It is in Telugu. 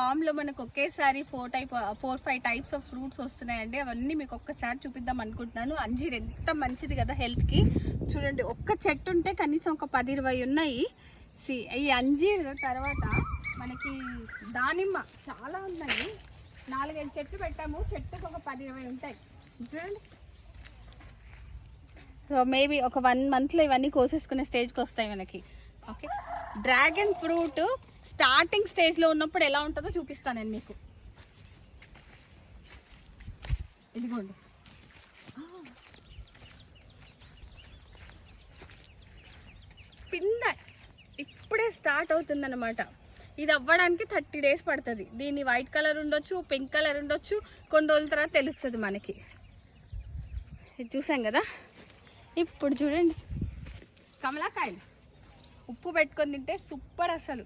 ఫామ్లో మనకు ఒకేసారి 4-5 టైప్స్ ఆఫ్ ఫ్రూట్స్ వస్తున్నాయండి. అవన్నీ మీకు ఒక్కసారి చూపిద్దాం అనుకుంటున్నాను. అంజీర్ ఎంత మంచిది కదా హెల్త్కి. చూడండి, ఒక్క చెట్టు ఉంటే కనీసం ఒక 10-20 ఉన్నాయి. ఈ అంజీర్ తర్వాత మనకి దానిమ్మ చాలా ఉన్నాయి. 4-5 చెట్లు పెట్టాము, చెట్టుకు ఒక 10-20 ఉంటాయి చూడండి. సో మేబీ ఒక 1 మంత్లో ఇవన్నీ కోసేసుకునే స్టేజ్కి వస్తాయి మనకి. ఓకే, డ్రాగన్ ఫ్రూట్ స్టార్టింగ్ స్టేజ్లో ఉన్నప్పుడు ఎలా ఉంటుందో చూపిస్తాను నేను మీకు. ఇదిగోండి, పింద ఇప్పుడే స్టార్ట్ అవుతుందన్నమాట. ఇది అవ్వడానికి 30 days పడుతుంది. దీన్ని వైట్ కలర్ ఉండొచ్చు, పింక్ కలర్ ఉండొచ్చు, కొన్ని రోజుల తర్వాత తెలుస్తుంది మనకి. ఇది చూసాం కదా. ఇప్పుడు చూడండి, కమలాకాయలు ఉప్పు పెట్టుకొని తింటే సూపర్ అసలు.